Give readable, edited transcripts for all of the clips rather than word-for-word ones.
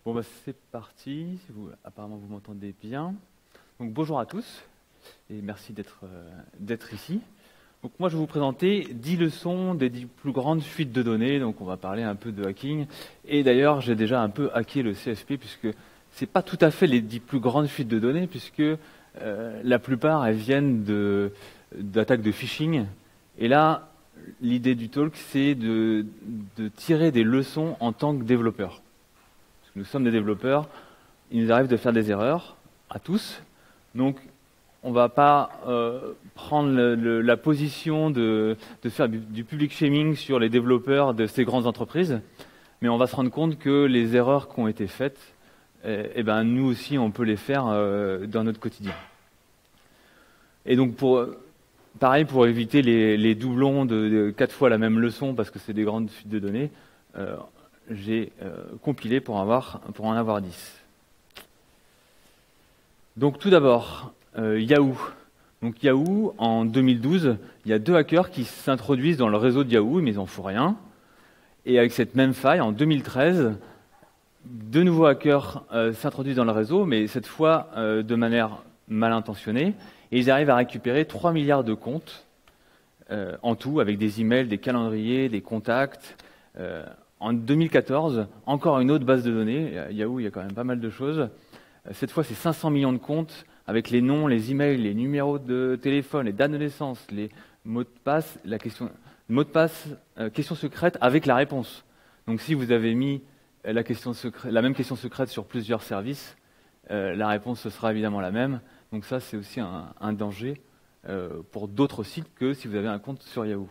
Bon, bah, c'est parti. Apparemment, vous m'entendez bien. Donc, bonjour à tous et merci d'être ici. Donc, moi, je vais vous présenter 10 leçons des 10 plus grandes fuites de données. Donc, on va parler un peu de hacking. Et d'ailleurs, j'ai déjà un peu hacké le CFP puisque c'est pas tout à fait les 10 plus grandes fuites de données puisque la plupart, elles viennent d'attaques de phishing. Et là, l'idée du talk, c'est de tirer des leçons en tant que développeur. Nous sommes des développeurs, il nous arrive de faire des erreurs, à tous. Donc, on ne va pas prendre la position de faire du public shaming sur les développeurs de ces grandes entreprises, mais on va se rendre compte que les erreurs qui ont été faites, nous aussi, on peut les faire dans notre quotidien. Et donc, pareil, pour éviter les doublons de 4 fois la même leçon, parce que c'est des grandes fuites de données, j'ai compilé pour en avoir 10. Donc tout d'abord, Yahoo. Donc Yahoo, en 2012, il y a 2 hackers qui s'introduisent dans le réseau de Yahoo, mais ils n'en font rien. Et avec cette même faille, en 2013, 2 nouveaux hackers s'introduisent dans le réseau, mais cette fois de manière mal intentionnée, et ils arrivent à récupérer 3 milliards de comptes en tout, avec des emails, des calendriers, des contacts. En 2014, encore une autre base de données. Yahoo, il y a quand même pas mal de choses. Cette fois, c'est 500 millions de comptes avec les noms, les emails, les numéros de téléphone, les dates de naissance, les mots de passe, question secrète avec la réponse. Donc, si vous avez mis la même question secrète sur plusieurs services, la réponse ce sera évidemment la même. Donc ça, c'est aussi un danger pour d'autres sites que si vous avez un compte sur Yahoo.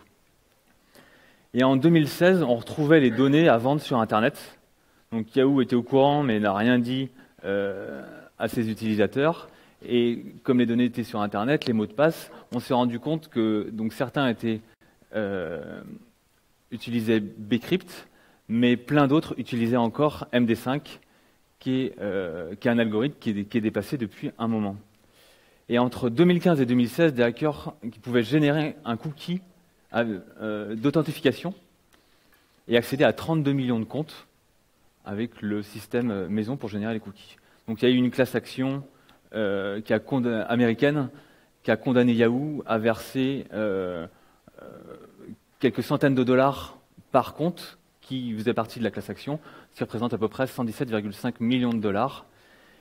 Et en 2016, on retrouvait les données à vendre sur Internet. Donc Yahoo était au courant, mais n'a rien dit à ses utilisateurs. Et comme les données étaient sur Internet, les mots de passe, on s'est rendu compte que donc certains utilisaient Bcrypt, mais plein d'autres utilisaient encore MD5, qui est un algorithme qui est dépassé depuis un moment. Et entre 2015 et 2016, des hackers qui pouvaient générer un cookie d'authentification et accéder à 32 millions de comptes avec le système maison pour générer les cookies. Donc il y a eu une class action américaine qui a condamné Yahoo à verser quelques centaines de dollars par compte qui faisait partie de la class action, ce qui représente à peu près 117,5 millions de dollars.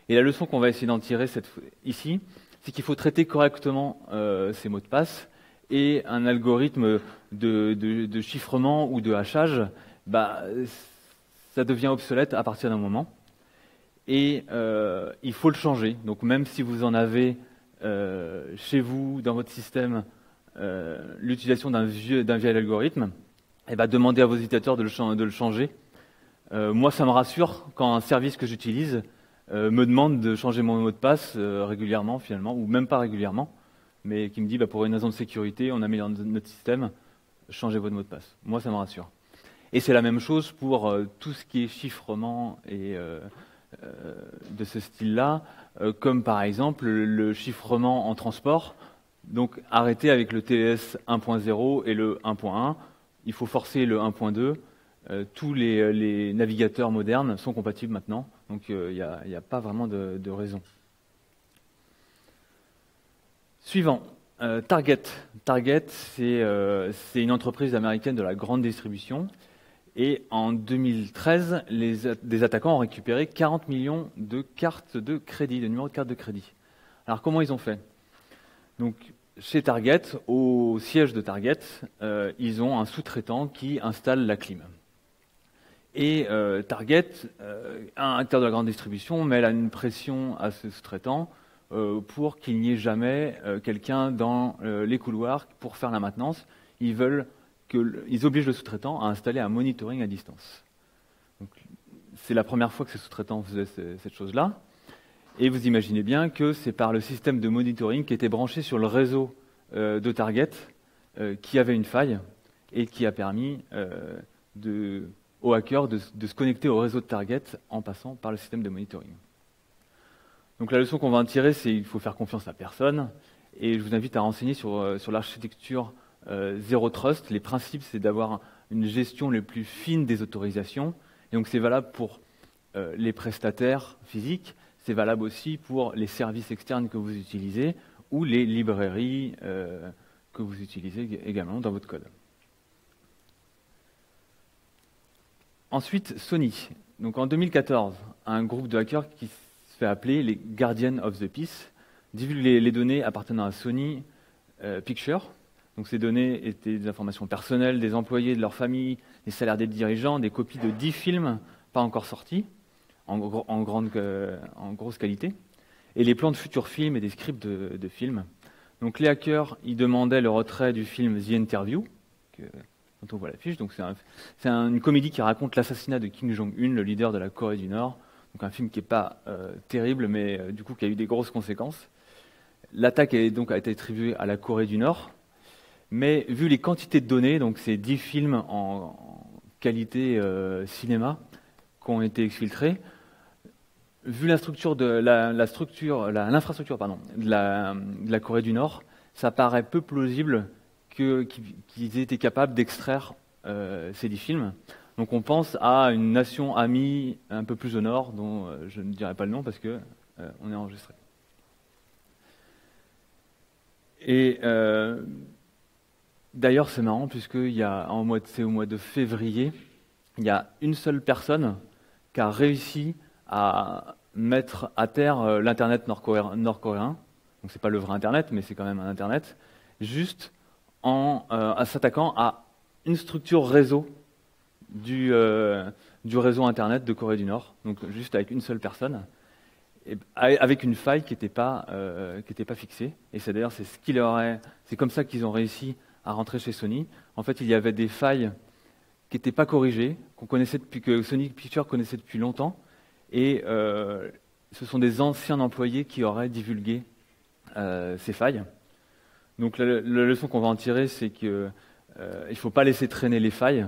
Et la leçon qu'on va essayer d'en tirer ici, c'est qu'il faut traiter correctement ces mots de passe. Et un algorithme de chiffrement ou de hachage, ça devient obsolète à partir d'un moment. Et il faut le changer. Donc même si vous en avez chez vous, dans votre système, l'utilisation d'un vieil algorithme, demandez à vos utilisateurs de le changer. Moi, ça me rassure quand un service que j'utilise me demande de changer mon mot de passe régulièrement, finalement, ou même pas régulièrement, mais qui me dit, pour une raison de sécurité, on améliore notre système, changez votre mot de passe. Moi, ça me rassure. Et c'est la même chose pour tout ce qui est chiffrement et de ce style-là, comme par exemple le chiffrement en transport. Donc, arrêtez avec le TLS 1.0 et le 1.1. Il faut forcer le 1.2. Tous les navigateurs modernes sont compatibles maintenant, donc il n'y a pas vraiment de raison. Suivant, Target. Target, c'est une entreprise américaine de la grande distribution. Et en 2013, des attaquants ont récupéré 40 millions de cartes de crédit, de numéros de cartes de crédit. Alors comment ils ont fait? Donc, chez Target, au siège de Target, ils ont un sous-traitant qui installe la clim. Et Target, un acteur de la grande distribution, met une pression à ce sous-traitant pour qu'il n'y ait jamais quelqu'un dans les couloirs pour faire la maintenance. Ils obligent le sous-traitant à installer un monitoring à distance. C'est la première fois que ce sous-traitant faisait cette chose-là. Et vous imaginez bien que c'est par le système de monitoring qui était branché sur le réseau de Target qui avait une faille et qui a permis aux hackers de se connecter au réseau de Target en passant par le système de monitoring. Donc la leçon qu'on va en tirer, c'est qu'il faut faire confiance à personne. Et je vous invite à renseigner sur l'architecture Zero Trust. Les principes, c'est d'avoir une gestion la plus fine des autorisations. Et donc c'est valable pour les prestataires physiques, c'est valable aussi pour les services externes que vous utilisez ou les librairies que vous utilisez également dans votre code. Ensuite, Sony. Donc en 2014, un groupe de hackers qui se fait appeler les Guardians of the Peace divulgue les données appartenant à Sony Pictures. Donc ces données étaient des informations personnelles des employés, de leur famille, des salaires des dirigeants, des copies de 10 films pas encore sortis, en grosse qualité, et les plans de futurs films et des scripts de films. Donc les hackers, ils demandaient le retrait du film The Interview, dont on voit l'affiche. Donc c'est une comédie qui raconte l'assassinat de Kim Jong-un, le leader de la Corée du Nord. Donc un film qui n'est pas terrible, mais du coup qui a eu des grosses conséquences. L'attaque a été attribuée à la Corée du Nord, mais vu les quantités de données, donc c'est 10 films en qualité cinéma qui ont été exfiltrés, vu l'infrastructure de la Corée du Nord, ça paraît peu plausible qu'ils aient été capables d'extraire ces 10 films. Donc on pense à une nation amie un peu plus au nord, dont je ne dirai pas le nom parce que on est enregistré. Et d'ailleurs c'est marrant puisque c'est au mois de février, il y a une seule personne qui a réussi à mettre à terre l'Internet nord-coréen. Donc c'est pas le vrai Internet, mais c'est quand même un Internet, juste en s'attaquant à une structure réseau du réseau Internet de Corée du Nord, donc juste avec une seule personne, et avec une faille qui n'était pas fixée. Et c'est d'ailleurs c'est comme ça qu'ils ont réussi à rentrer chez Sony. En fait, il y avait des failles qui n'étaient pas corrigées, que Sony Pictures connaissait depuis longtemps, et ce sont des anciens employés qui auraient divulgué ces failles. Donc la leçon qu'on va en tirer, c'est qu'il ne faut pas laisser traîner les failles.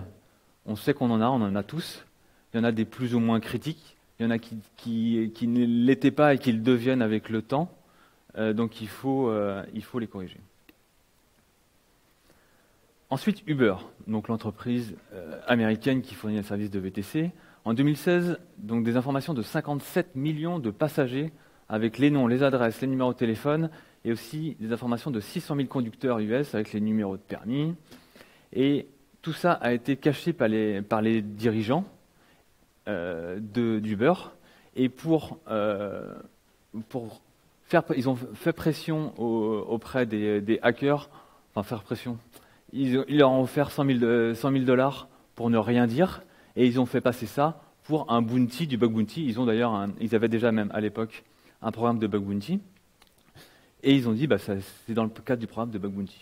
On sait qu'on en a tous. Il y en a des plus ou moins critiques, il y en a qui ne l'étaient pas et qui le deviennent avec le temps. Donc il faut les corriger. Ensuite, Uber, donc l'entreprise américaine qui fournit un service de VTC. En 2016, donc des informations de 57 millions de passagers avec les noms, les adresses, les numéros de téléphone et aussi des informations de 600 000 conducteurs US avec les numéros de permis. Et tout ça a été caché par les dirigeants d'Uber. Et ils ont fait pression auprès des hackers, enfin faire pression. Ils leur ont offert 100 000 $ pour ne rien dire, et ils ont fait passer ça pour un bounty, du bug bounty. Ils avaient déjà même à l'époque un programme de bug bounty, et ils ont dit c'est dans le cadre du programme de bug bounty.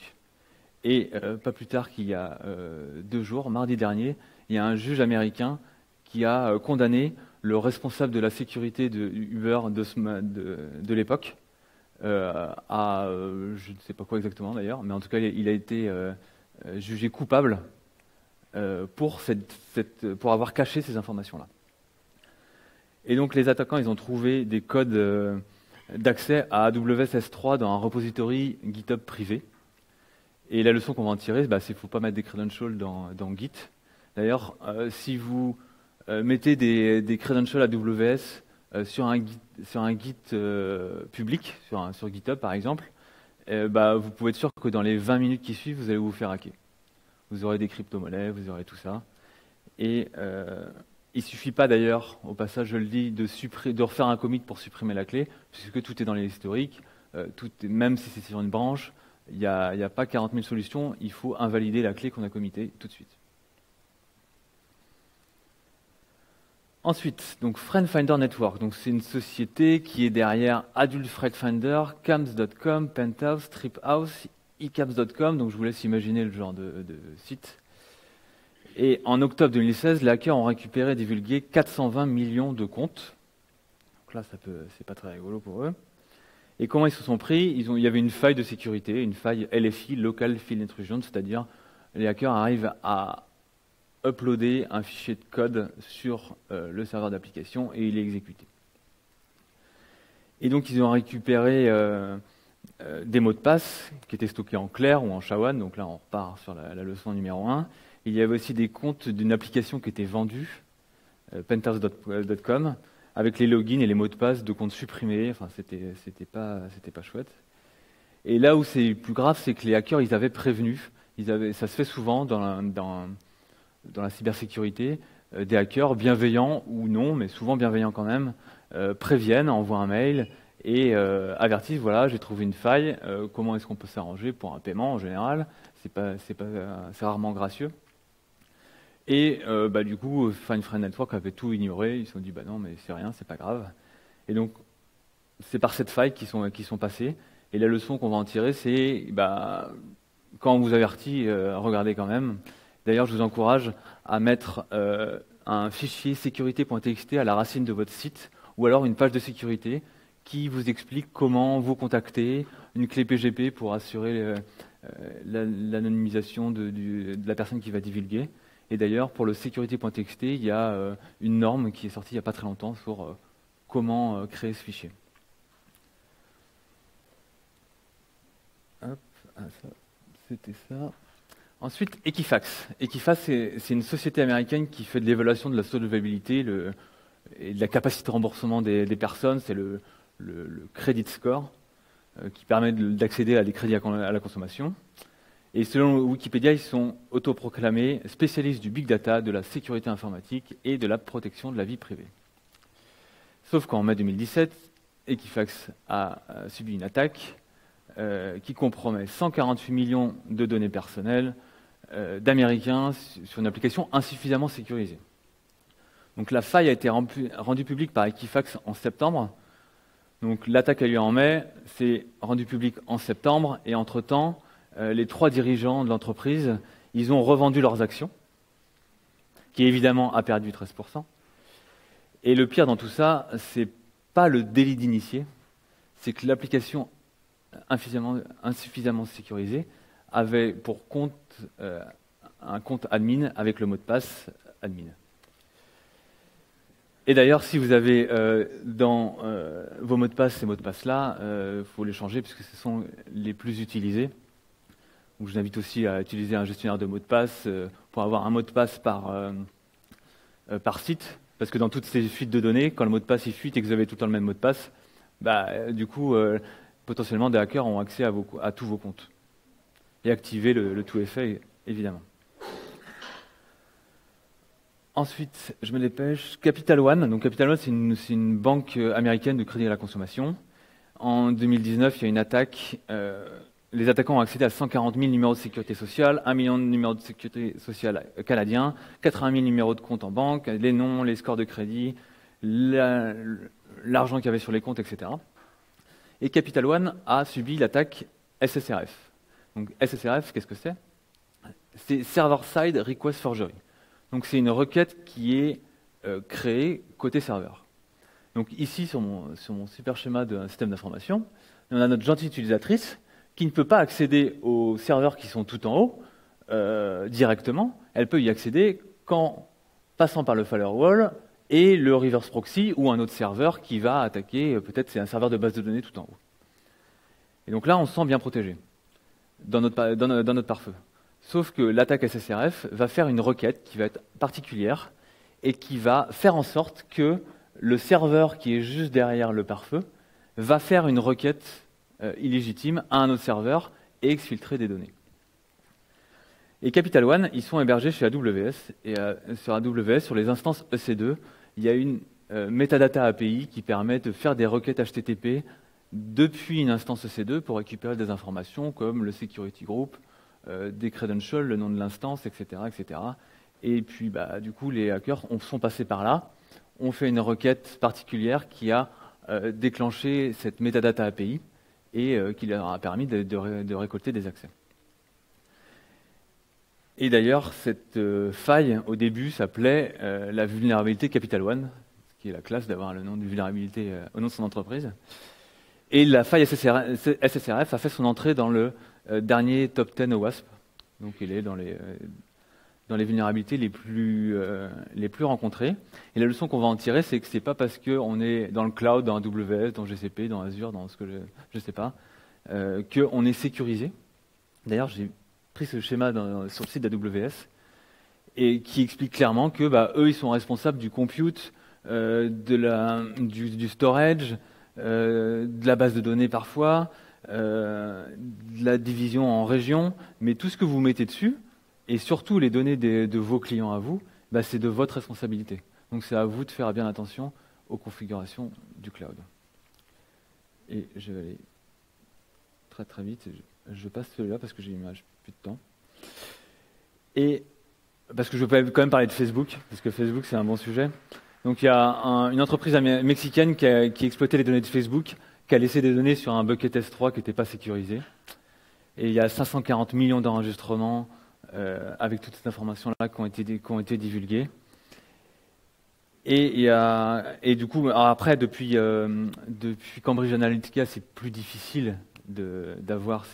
Et pas plus tard qu'il y a 2 jours, mardi dernier, il y a un juge américain qui a condamné le responsable de la sécurité de Uber de l'époque à je ne sais pas quoi exactement d'ailleurs, mais en tout cas il a été jugé coupable pour avoir caché ces informations-là. Et donc les attaquants, ils ont trouvé des codes d'accès à AWS S3 dans un repository GitHub privé. Et la leçon qu'on va en tirer, c'est qu'il ne faut pas mettre des credentials dans Git. D'ailleurs, si vous mettez des credentials AWS sur un Git public, sur GitHub par exemple, vous pouvez être sûr que dans les 20 minutes qui suivent, vous allez vous faire hacker. Vous aurez des crypto-monnaies, vous aurez tout ça. Et il ne suffit pas d'ailleurs, au passage je le dis, de refaire un commit pour supprimer la clé, puisque tout est dans les historiques, même si c'est sur une branche, il n'y a pas 40 000 solutions, il faut invalider la clé qu'on a committée tout de suite. Ensuite, donc Friend Finder Network, donc c'est une société qui est derrière Adult Threat Finder, Cams.com, Penthouse, Triphouse, eCaps.com, donc je vous laisse imaginer le genre de site. Et en octobre 2016, les hackers ont récupéré et divulgué 420 millions de comptes. Donc là, c'est pas très rigolo pour eux. Et comment ils se sont pris? Il y avait une faille de sécurité, une faille LFI, Local Field Intrusion, c'est-à-dire les hackers arrivent à uploader un fichier de code sur le serveur d'application et il est exécuté. Et donc ils ont récupéré des mots de passe qui étaient stockés en clair ou en SHA-1, donc là on repart sur la leçon numéro 1. Il y avait aussi des comptes d'une application qui était vendue, penthouse.com, avec les logins et les mots de passe de comptes supprimés. Enfin, c'était pas chouette. Et là où c'est plus grave, c'est que les hackers, ils avaient prévenu. Ça se fait souvent dans la cybersécurité. Des hackers, bienveillants ou non, mais souvent bienveillants quand même, préviennent, envoient un mail et avertissent, voilà, j'ai trouvé une faille, comment est-ce qu'on peut s'arranger pour un paiement en général, c'est rarement gracieux. Et du coup, Fine Friend Network avait tout ignoré, ils se sont dit, bah non, mais c'est rien, c'est pas grave. Et donc, c'est par cette faille qu'ils sont passés. Et la leçon qu'on va en tirer, c'est, quand on vous avertit, regardez quand même. D'ailleurs, je vous encourage à mettre un fichier sécurité.txt à la racine de votre site, ou alors une page de sécurité qui vous explique comment vous contacter, une clé PGP pour assurer l'anonymisation de la personne qui va divulguer. Et d'ailleurs, pour le sécurité.txt, il y a une norme qui est sortie il n'y a pas très longtemps sur comment créer ce fichier. Hop, ça, c'était ça. Ensuite, Equifax. Equifax, c'est une société américaine qui fait de l'évaluation de la solvabilité et de la capacité de remboursement des personnes. C'est le credit score qui permet d'accéder à des crédits à la consommation. Et selon Wikipédia, ils sont autoproclamés spécialistes du big data, de la sécurité informatique et de la protection de la vie privée. Sauf qu'en mai 2017, Equifax a subi une attaque qui compromet 148 millions de données personnelles d'Américains sur une application insuffisamment sécurisée. Donc la faille a été rendue publique par Equifax en septembre. Donc l'attaque a eu lieu en mai, c'est rendu public en septembre, et entre-temps, les 3 dirigeants de l'entreprise, ils ont revendu leurs actions, qui évidemment a perdu 13%. Et le pire dans tout ça, c'est pas le délit d'initié, c'est que l'application insuffisamment sécurisée avait pour compte un compte admin avec le mot de passe admin. Et d'ailleurs, si vous avez dans vos mots de passe ces mots de passe-là, faut les changer puisque ce sont les plus utilisés. Donc, je vous invite aussi à utiliser un gestionnaire de mots de passe pour avoir un mot de passe par site, parce que dans toutes ces fuites de données, quand le mot de passe il fuite et que vous avez tout le temps le même mot de passe, du coup, potentiellement des hackers ont accès à tous vos comptes et activer le tout effet, évidemment. Ensuite, je me dépêche. Capital One. Donc Capital One, c'est une banque américaine de crédit à la consommation. En 2019, il y a une attaque. Les attaquants ont accédé à 140 000 numéros de sécurité sociale, 1 million de numéros de sécurité sociale canadiens, 80 000 numéros de compte en banque, les noms, les scores de crédit, l'argent qu'il y avait sur les comptes, etc. Et Capital One a subi l'attaque SSRF. Donc SSRF, qu'est-ce que c'est? C'est Server-Side Request Forgery. Donc c'est une requête qui est créée côté serveur. Donc ici, sur mon super schéma d'un système d'information, on a notre gentille utilisatrice qui ne peut pas accéder aux serveurs qui sont tout en haut directement. Elle peut y accéder qu'en passant par le firewall et le reverse proxy ou un autre serveur qui va attaquer, peut-être c'est un serveur de base de données tout en haut. Et donc là, on se sent bien protégé dans notre pare-feu. Sauf que l'attaque SSRF va faire une requête qui va être particulière et qui va faire en sorte que le serveur qui est juste derrière le pare-feu va faire une requête illégitime à un autre serveur et exfiltrer des données. Et Capital One, ils sont hébergés chez AWS. Et sur AWS, sur les instances EC2, il y a une metadata API qui permet de faire des requêtes HTTP depuis une instance EC2 pour récupérer des informations comme le security group, des credentials, le nom de l'instance, etc., etc. Et puis, du coup, les hackers sont passés par là, ont fait une requête particulière qui a déclenché cette metadata API et qui leur a permis de récolter des accès. Et d'ailleurs, cette faille, au début, s'appelait la vulnérabilité Capital One, ce qui est la classe d'avoir le nom de vulnérabilité au nom de son entreprise. Et la faille SSRF a fait son entrée dans le dernier top 10 OWASP. Donc il est dans les vulnérabilités les plus rencontrées. Et la leçon qu'on va en tirer, c'est que ce n'est pas parce qu'on est dans le cloud, dans AWS, dans GCP, dans Azure, dans ce que je ne sais pas, qu'on est sécurisé. D'ailleurs, j'ai pris ce schéma sur le site d'AWS. et qui explique clairement que eux, ils sont responsables du compute, du storage, de la base de données parfois, de la division en régions, mais tout ce que vous mettez dessus, et surtout les données de vos clients à vous, c'est de votre responsabilité. Donc c'est à vous de faire bien attention aux configurations du cloud. Et je vais aller très très vite, je passe celui-là parce que j'ai plus de temps. Et parce que je peux quand même parler de Facebook, parce que Facebook c'est un bon sujet. Donc il y a une entreprise mexicaine qui exploitait les données de Facebook, qui a laissé des données sur un bucket S3 qui n'était pas sécurisé. Et il y a 540 millions d'enregistrements avec toutes ces informations-là qui ont été divulguées. Et du coup, après, depuis Cambridge Analytica, c'est plus difficile d'avoir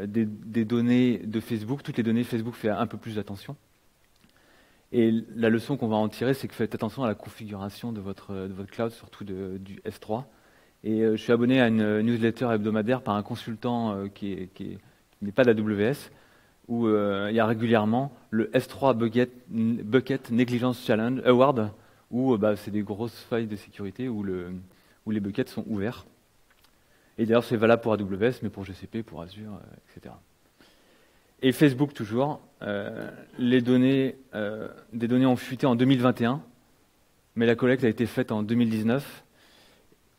des données de Facebook. Toutes les données Facebook fait un peu plus attention. Et la leçon qu'on va en tirer, c'est que faites attention à la configuration de votre cloud, surtout du S3. Et je suis abonné à une newsletter hebdomadaire par un consultant qui n'est pas d'AWS, où il y a régulièrement le S3 Bucket Negligence Challenge Award, où c'est des grosses failles de sécurité, où les buckets sont ouverts. Et d'ailleurs, c'est valable pour AWS, mais pour GCP, pour Azure, etc. Et Facebook, toujours, des données ont fuité en 2021, mais la collecte a été faite en 2019,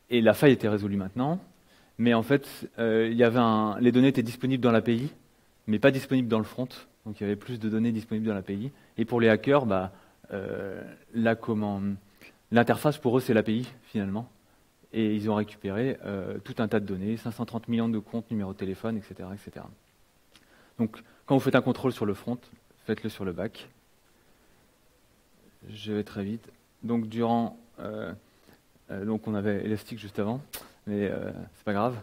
et la faille était résolue maintenant. Mais en fait, les données étaient disponibles dans l'API, mais pas disponibles dans le front. Donc il y avait plus de données disponibles dans l'API. Et pour les hackers, l'interface pour eux, c'est l'API, finalement. Et ils ont récupéré tout un tas de données, 530 millions de comptes, numéros de téléphone, etc., etc. Donc, quand vous faites un contrôle sur le front, faites-le sur le back. Je vais très vite. Donc, donc on avait Elastic juste avant, mais c'est pas grave.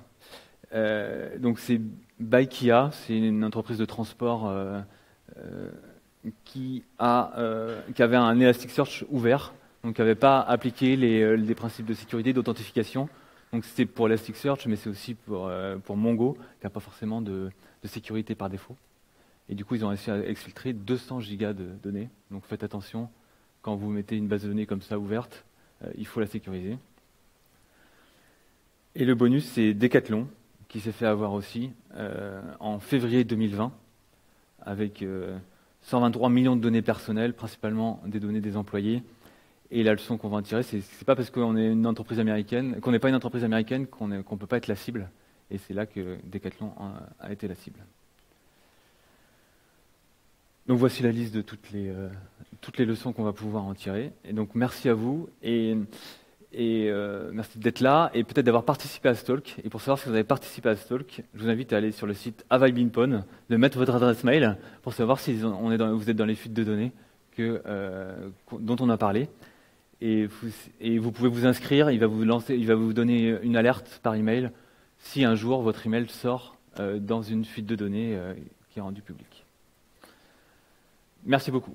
Donc, c'est Baikia, c'est une entreprise de transport qui avait un Elasticsearch ouvert, donc qui n'avait pas appliqué les principes de sécurité, d'authentification. Donc, c'était pour Elasticsearch, mais c'est aussi pour Mongo, qui n'a pas forcément de sécurité par défaut. Et du coup, ils ont réussi à exfiltrer 200 gigas de données. Donc faites attention, quand vous mettez une base de données comme ça ouverte, il faut la sécuriser. Et le bonus, c'est Decathlon, qui s'est fait avoir aussi en février 2020, avec 123 millions de données personnelles, principalement des données des employés. Et la leçon qu'on va en tirer, c'est pas parce qu'on est une entreprise américaine, qu'on n'est pas une entreprise américaine, qu'on ne peut pas être la cible. Et c'est là que Decathlon a été la cible. Donc voici la liste de toutes les leçons qu'on va pouvoir en tirer. Et donc merci à vous et merci d'être là et peut-être d'avoir participé à ce talk. Et pour savoir si vous avez participé à ce talk, je vous invite à aller sur le site Have I Been Pwned, de mettre votre adresse mail pour savoir si vous êtes dans les fuites de données dont on a parlé. Et vous pouvez vous inscrire, il va vous donner une alerte par email si un jour votre email sort dans une fuite de données qui est rendue publique. Merci beaucoup.